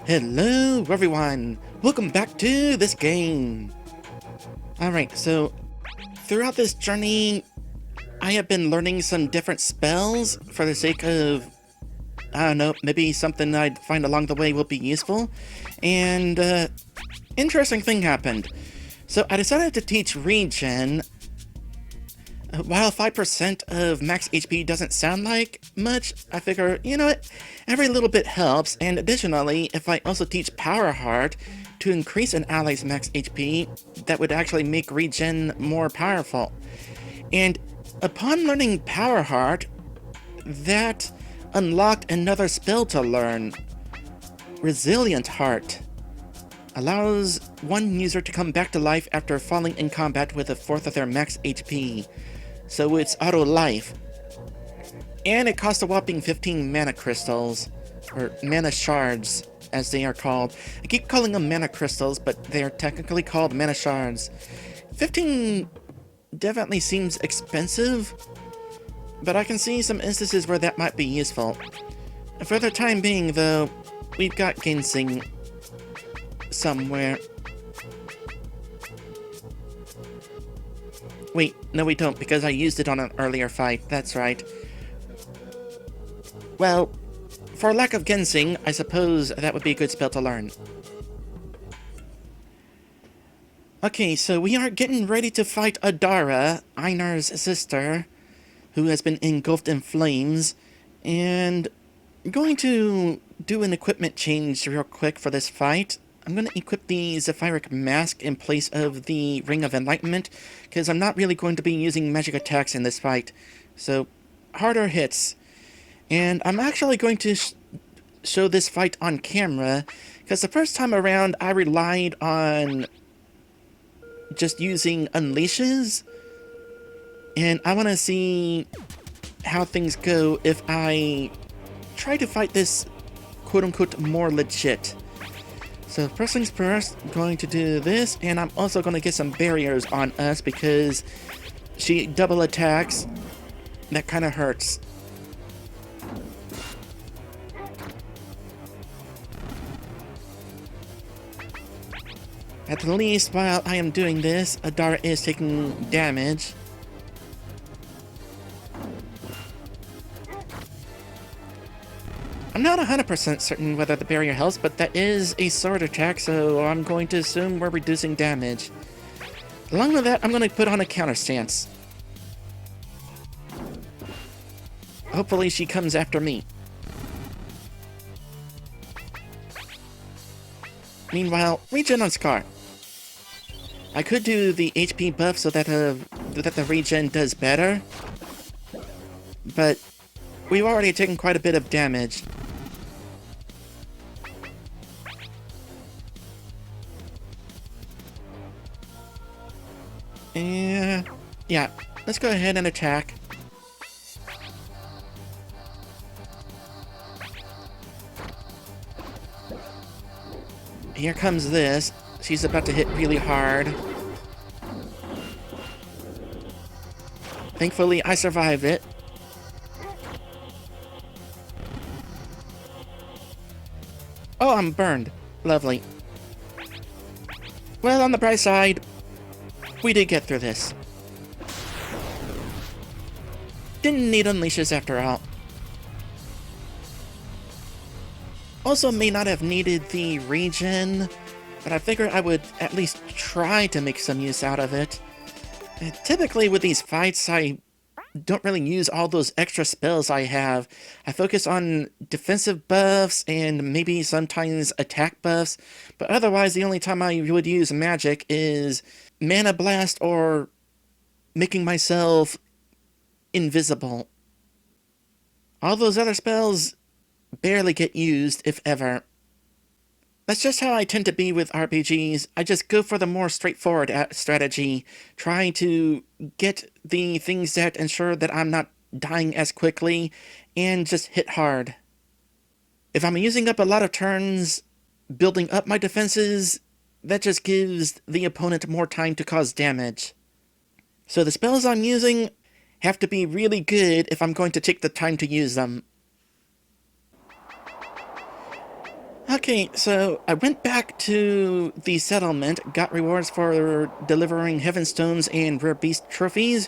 Hello everyone! Welcome back to this game! Alright, so throughout this journey, I have been learning some different spells for the sake of, I don't know, maybe something I'd find along the way will be useful. And, interesting thing happened. So I decided to teach regen. While 5% of max HP doesn't sound like much, I figure, you know what, every little bit helps, and additionally, if I also teach Power Heart to increase an ally's max HP, that would actually make regen more powerful. And upon learning Power Heart, that unlocked another spell to learn. Resilient Heart allows one user to come back to life after falling in combat with a fourth of their max HP. So it's auto life. And it costs a whopping 15 mana crystals, or mana shards, as they are called. I keep calling them mana crystals, but they are technically called mana shards. 15 definitely seems expensive, but I can see some instances where that might be useful. For the time being, though, we've got ginseng somewhere. Wait, no we don't, because I used it on an earlier fight, that's right. Well, for lack of ginseng, I suppose that would be a good spell to learn. Okay, so we are getting ready to fight Adara, Einar's sister, who has been engulfed in flames, and I'm going to do an equipment change real quick for this fight. I'm going to equip the Zephyric Mask in place of the Ring of Enlightenment, because I'm not really going to be using magic attacks in this fight. So, harder hits. And I'm actually going to show this fight on camera, because the first time around I relied on just using unleashes, and I want to see how things go if I try to fight this quote-unquote more legit. So first things first, I'm going to do this, and I'm also going to get some barriers on us because she double attacks. That kind of hurts. At least while I am doing this, Adara is taking damage. I'm not 100% certain whether the barrier helps, but that is a sword attack, so I'm going to assume we're reducing damage. Along with that, I'm going to put on a counter stance. Hopefully she comes after me. Meanwhile, regen on Scar. I could do the HP buff so that the regen does better, but we've already taken quite a bit of damage. And yeah, let's go ahead and attack. Here comes this. She's about to hit really hard. Thankfully, I survived it. Oh, I'm burned. Lovely. Well, on the bright side, we did get through this. Didn't need unleashes after all. Also may not have needed the regen, but I figured I would at least try to make some use out of it. Typically with these fights, I don't really use all those extra spells I have. I focus on defensive buffs and maybe sometimes attack buffs, but otherwise the only time I would use magic is Mana Blast or making myself invisible. All those other spells barely get used, if ever. That's just how I tend to be with RPGs. I just go for the more straightforward strategy, trying to get the things that ensure that I'm not dying as quickly, and just hit hard. If I'm using up a lot of turns building up my defenses, that just gives the opponent more time to cause damage. So the spells I'm using have to be really good if I'm going to take the time to use them. Okay, so I went back to the settlement, got rewards for delivering Heaven Stones and Rare Beast trophies,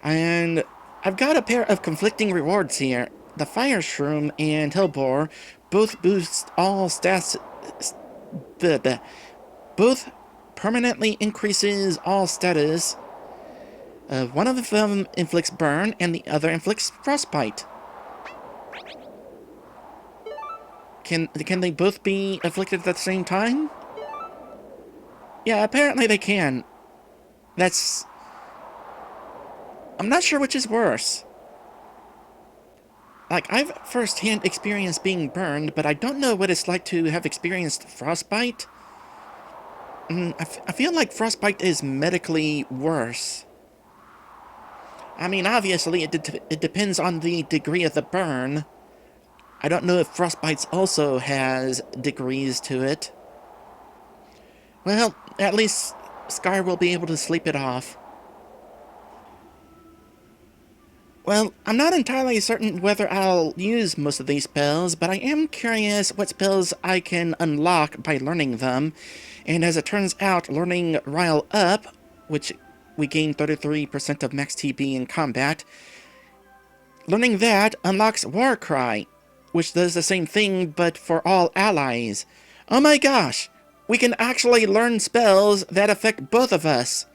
and I've got a pair of conflicting rewards here. The Fire Shroom and Hellbore both boost all stats. Both permanently increases all status. One of them inflicts burn, and the other inflicts frostbite. Can they both be afflicted at the same time? Yeah, apparently they can. I'm not sure which is worse. Like, I've first-hand experienced being burned, but I don't know what it's like to have experienced frostbite. I feel like frostbite is medically worse. I mean, obviously, it depends on the degree of the burn. I don't know if frostbite also has degrees to it. Well, at least Scar will be able to sleep it off. Well, I'm not entirely certain whether I'll use most of these spells, but I am curious what spells I can unlock by learning them. And as it turns out, learning Rile Up, which we gain 33% of max TB in combat, learning that unlocks Warcry, which does the same thing but for all allies. Oh my gosh! We can actually learn spells that affect both of us.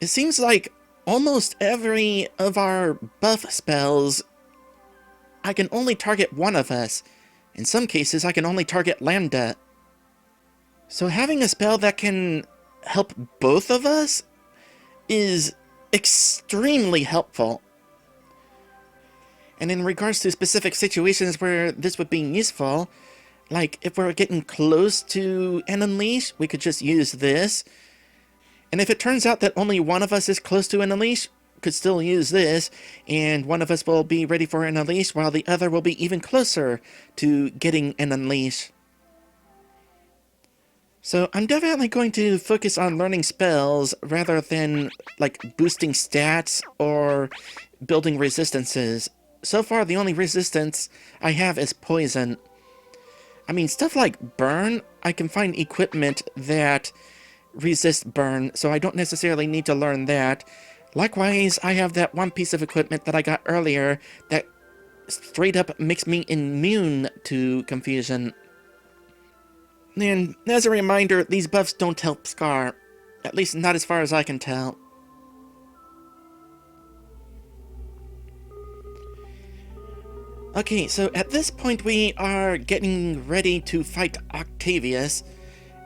It seems like almost every of our buff spells, I can only target one of us. In some cases, I can only target Lambda. So having a spell that can help both of us is extremely helpful. And in regards to specific situations where this would be useful, like if we're getting close to an Unleash, we could just use this. And if it turns out that only one of us is close to an Unleash, could still use this, and one of us will be ready for an Unleash while the other will be even closer to getting an Unleash. So I'm definitely going to focus on learning spells rather than like boosting stats or building resistances. So far the only resistance I have is poison. I mean, stuff like burn, I can find equipment that resist burn, so I don't necessarily need to learn that. Likewise, I have that one piece of equipment that I got earlier that straight up makes me immune to confusion. And as a reminder, these buffs don't help Scar. At least not as far as I can tell. Okay, so at this point we are getting ready to fight Octavius.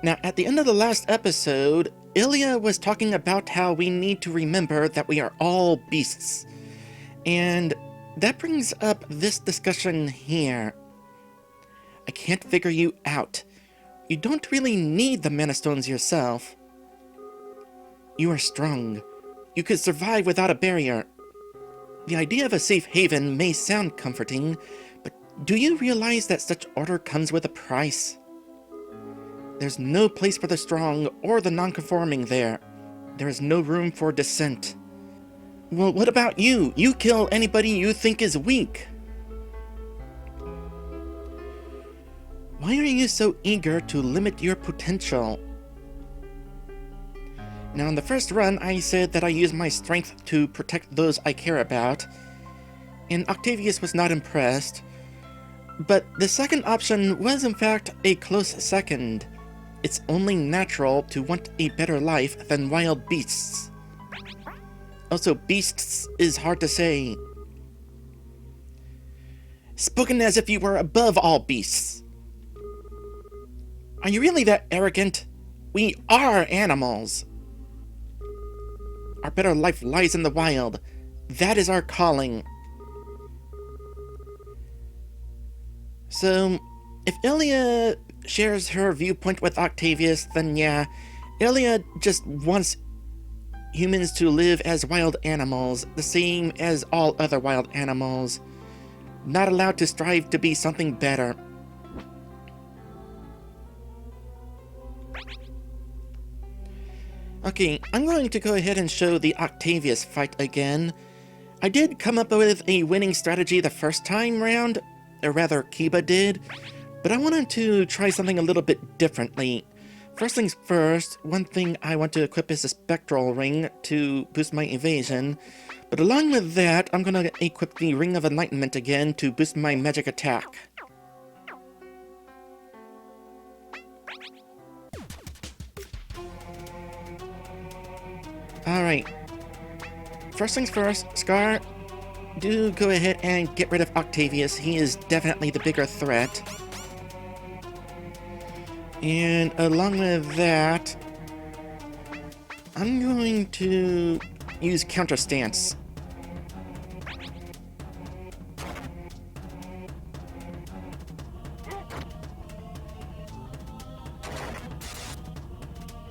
Now, at the end of the last episode, Ilya was talking about how we need to remember that we are all beasts. And that brings up this discussion here. I can't figure you out. You don't really need the Mana Stones yourself. You are strong. You could survive without a barrier. The idea of a safe haven may sound comforting, but do you realize that such order comes with a price? There's no place for the strong or the non-conforming there. There is no room for dissent. Well, what about you? You kill anybody you think is weak. Why are you so eager to limit your potential? Now, in the first run, I said that I use my strength to protect those I care about, and Octavius was not impressed. But the second option was in fact a close second. It's only natural to want a better life than wild beasts. Also, beasts is hard to say. Spoken as if you were above all beasts. Are you really that arrogant? We are animals. Our better life lies in the wild. That is our calling. So, if Ilya shares her viewpoint with Octavius, then yeah, Ilya just wants humans to live as wild animals, the same as all other wild animals, not allowed to strive to be something better. Okay, I'm going to go ahead and show the Octavius fight again. I did come up with a winning strategy the first time round, or rather Kiba did, But I wanted to try something a little bit differently. First things first, one thing I want to equip is a spectral ring to boost my evasion. But along with that, I'm gonna equip the Ring of Enlightenment again to boost my magic attack. Alright. First things first, Scar, do go ahead and get rid of Octavius. He is definitely the bigger threat. And along with that, I'm going to use Counter Stance.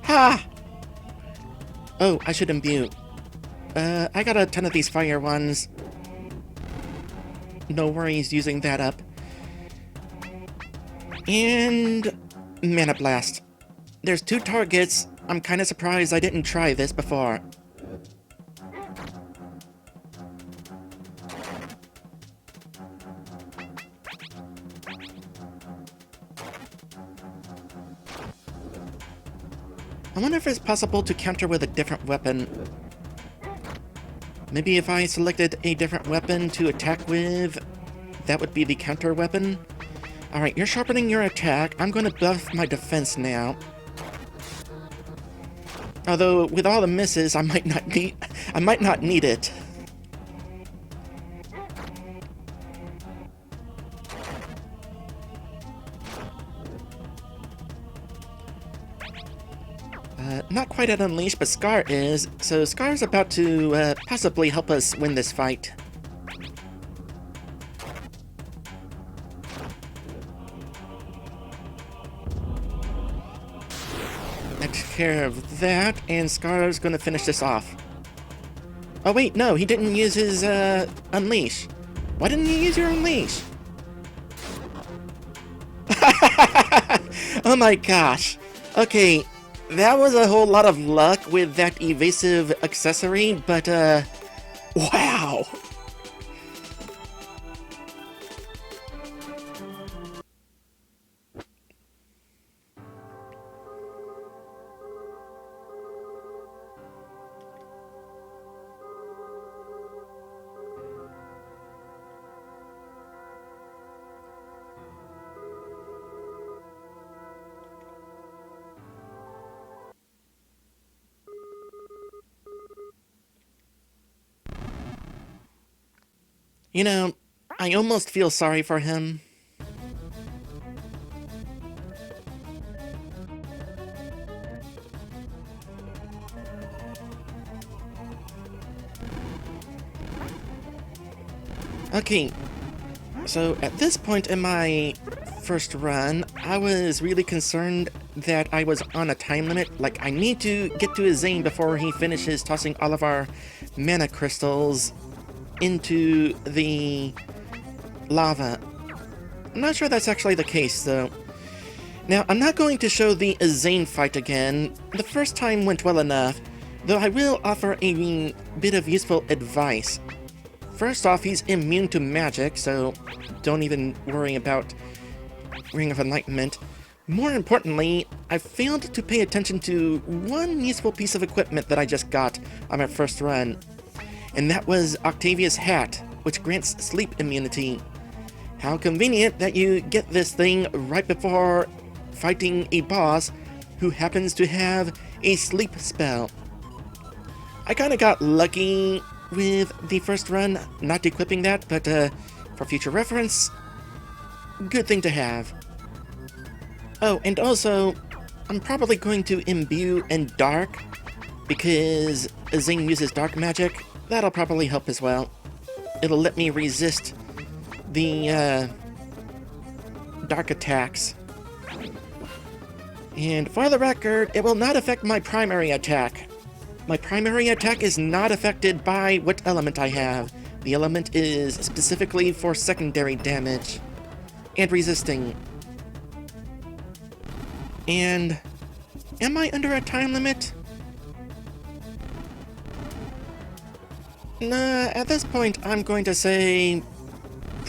Ha! Oh, I should imbue. I got a ton of these fire ones. No worries using that up. And Mana Blast. There's 2 targets. I'm kind of surprised I didn't try this before. I wonder if it's possible to counter with a different weapon. Maybe if I selected a different weapon to attack with, that would be the counter weapon. Alright, you're sharpening your attack. I'm going to buff my defense now. Although, with all the misses, I might not need it. Not quite at Unleash, but Scar is, so Scar's about to possibly help us win this fight. I took care of that, and Scar's gonna finish this off. Oh wait, no, he didn't use his Unleash. Why didn't you use your Unleash? Oh my gosh. Okay. That was a whole lot of luck with that evasive accessory, but, wow! You know, I almost feel sorry for him. Okay, so at this point in my first run, I was really concerned that I was on a time limit. Like, I need to get to his Zane before he finishes tossing all of our mana crystals into the lava. I'm not sure that's actually the case, though. Now, I'm not going to show the Zane fight again. The first time went well enough, though I will offer a bit of useful advice. First off, he's immune to magic, so don't even worry about Ring of Enlightenment. More importantly, I failed to pay attention to one useful piece of equipment that I just got on my first run. And that was Octavius' hat, which grants sleep immunity. How convenient that you get this thing right before fighting a boss who happens to have a sleep spell. I kinda got lucky with the first run, not equipping that, but for future reference, good thing to have. Oh, and also, I'm probably going to imbue in Dark, because Zane uses Dark magic. That'll probably help as well. It'll let me resist the dark attacks. And for the record, it will not affect my primary attack. My primary attack is not affected by what element I have. The element is specifically for secondary damage and resisting. And am I under a time limit? Nah, at this point I'm going to say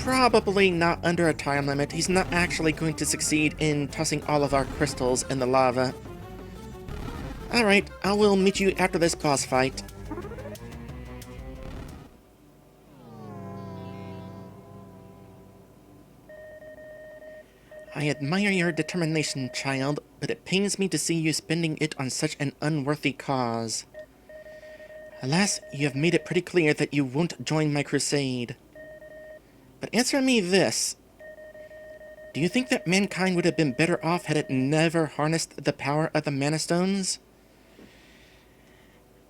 probably not under a time limit. He's not actually going to succeed in tossing all of our crystals in the lava. Alright, I will meet you after this boss fight. I admire your determination, child, but it pains me to see you spending it on such an unworthy cause. Alas, you have made it pretty clear that you won't join my crusade. But answer me this. Do you think that mankind would have been better off had it never harnessed the power of the Mana Stones?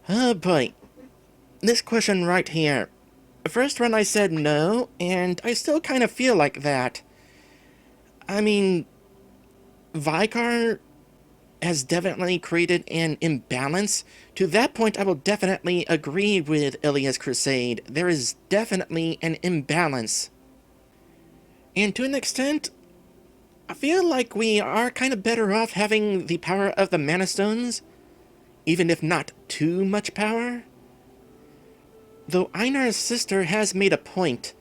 Oh boy. This question right here. First run I said no, and I still kind of feel like that. I mean, Vicar has definitely created an imbalance. To that point, I will definitely agree with Ilia's crusade. There is definitely an imbalance. And to an extent, I feel like we are kind of better off having the power of the Mana Stones, even if not too much power. Though Einar's sister has made a point.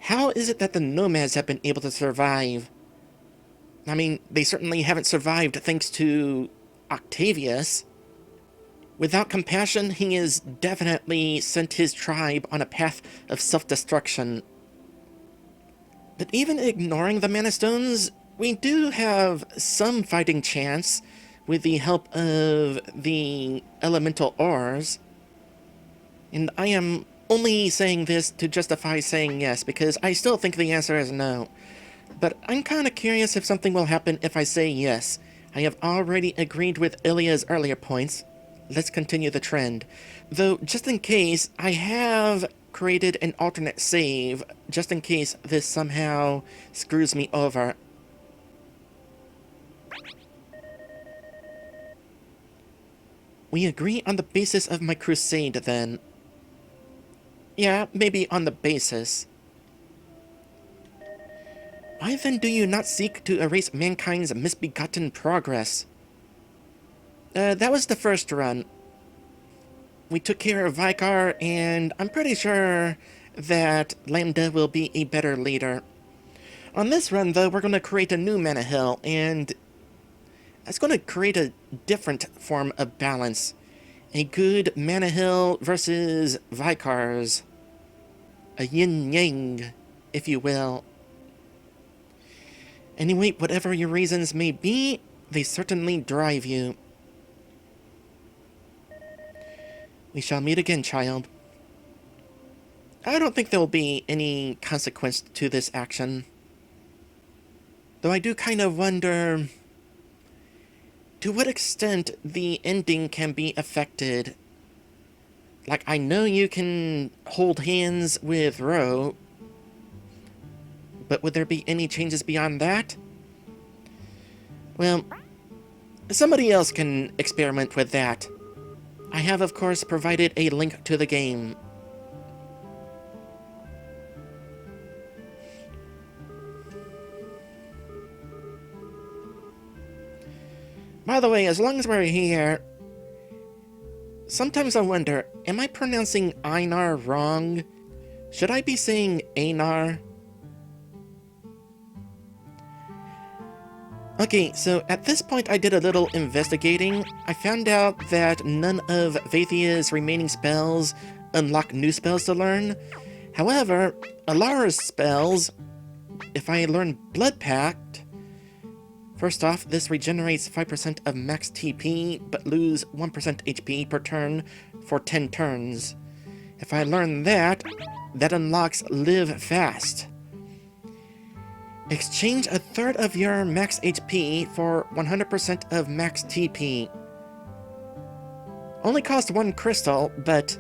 How is it that the Nomads have been able to survive? I mean, they certainly haven't survived thanks to Octavius. Without compassion, he has definitely sent his tribe on a path of self-destruction. But even ignoring the Mana Stones, we do have some fighting chance with the help of the elemental ores. And I am only saying this to justify saying yes, because I still think the answer is no. But I'm kind of curious if something will happen if I say yes. I have already agreed with Ilia's earlier points. Let's continue the trend. Though, just in case, I have created an alternate save, just in case this somehow screws me over. We agree on the basis of my crusade, then. Yeah, maybe on the basis. Why then do you not seek to erase mankind's misbegotten progress? That was the first run. We took care of Vicar, and I'm pretty sure that Lambda will be a better leader. On this run, though, we're going to create a new Mana Hill, and it's going to create a different form of balance. A good Mana Hill versus Vicar's. A yin-yang, if you will. Anyway, whatever your reasons may be, they certainly drive you. We shall meet again, child. I don't think there will be any consequence to this action. Though I do kind of wonder to what extent the ending can be affected. Like, I know you can hold hands with Ro, but would there be any changes beyond that? Well, somebody else can experiment with that. I have, of course, provided a link to the game. By the way, as long as we're here, sometimes I wonder, am I pronouncing Einar wrong? Should I be saying Einar? Okay, so at this point I did a little investigating. I found out that none of Vaithia's remaining spells unlock new spells to learn. However, Alara's spells, if I learn Blood Pact, first off, this regenerates 5% of max TP, but lose 1% HP per turn for 10 turns. If I learn that, that unlocks Live Fast. Exchange a third of your max HP for 100% of max TP. Only cost 1 crystal, but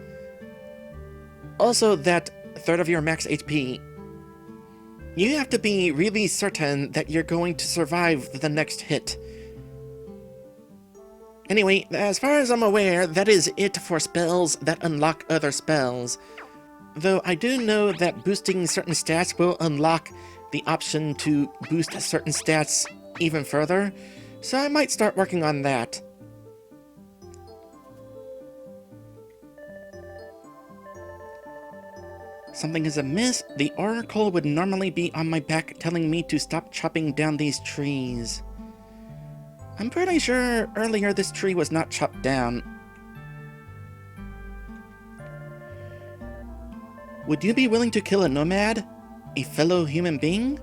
also that third of your max HP. You have to be really certain that you're going to survive the next hit. Anyway, as far as I'm aware, that is it for spells that unlock other spells. Though I do know that boosting certain stats will unlock the option to boost certain stats even further, so I might start working on that. something is amiss, the oracle would normally be on my back telling me to stop chopping down these trees. I'm pretty sure earlier this tree was not chopped down. Would you be willing to kill a nomad? A fellow human being?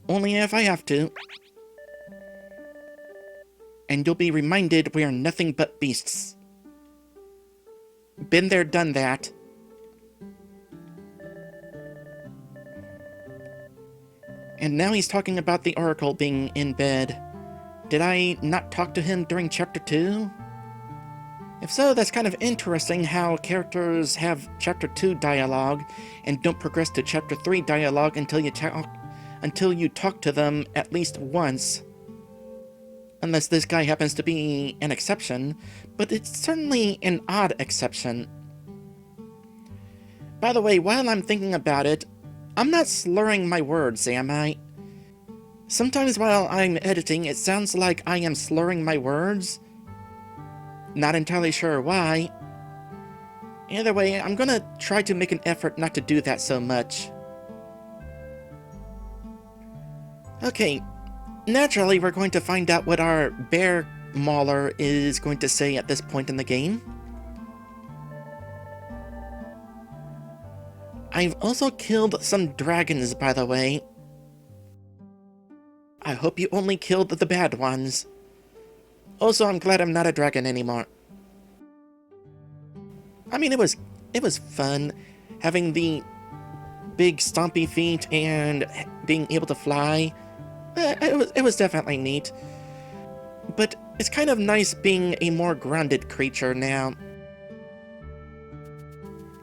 Only if I have to. And you'll be reminded we are nothing but beasts. Been there, done that. And now he's talking about the Oracle being in bed. Did I not talk to him during Chapter 2? If so, that's kind of interesting how characters have Chapter 2 dialogue and don't progress to Chapter 3 dialogue until you talk to them at least once. Unless this guy happens to be an exception, but it's certainly an odd exception. By the way, while I'm thinking about it, I'm not slurring my words, am I? Sometimes while I'm editing, it sounds like I am slurring my words. Not entirely sure why. Either way, I'm gonna try to make an effort not to do that so much. Okay, naturally we're going to find out what our bear mauler is going to say at this point in the game. I've also killed some dragons, by the way. I hope you only killed the bad ones. Also, I'm glad I'm not a dragon anymore. I mean, it was fun having the big stompy feet and being able to fly. It was definitely neat. But it's kind of nice being a more grounded creature now.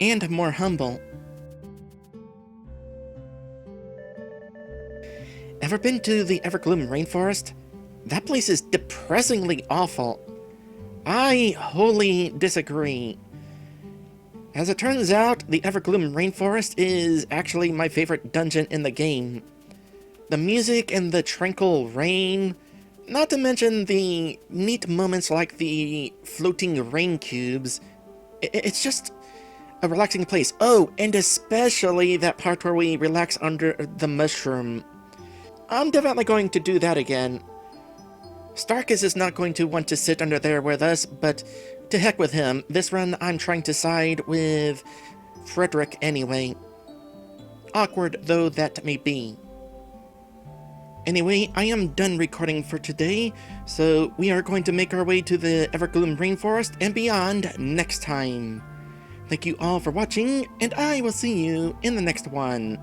And more humble. Ever been to the Evergloom Rainforest? That place is depressingly awful. I wholly disagree. As it turns out, the Evergloom Rainforest is actually my favorite dungeon in the game. The music and the tranquil rain, not to mention the neat moments like the floating rain cubes, it's just a relaxing place. Oh, and especially that part where we relax under the mushroom. I'm definitely going to do that again. Starkus is not going to want to sit under there with us, but to heck with him. This run I'm trying to side with Frederick anyway. Awkward though that may be. Anyway, I am done recording for today, so we are going to make our way to the Evergloom Rainforest and beyond next time. Thank you all for watching, and I will see you in the next one.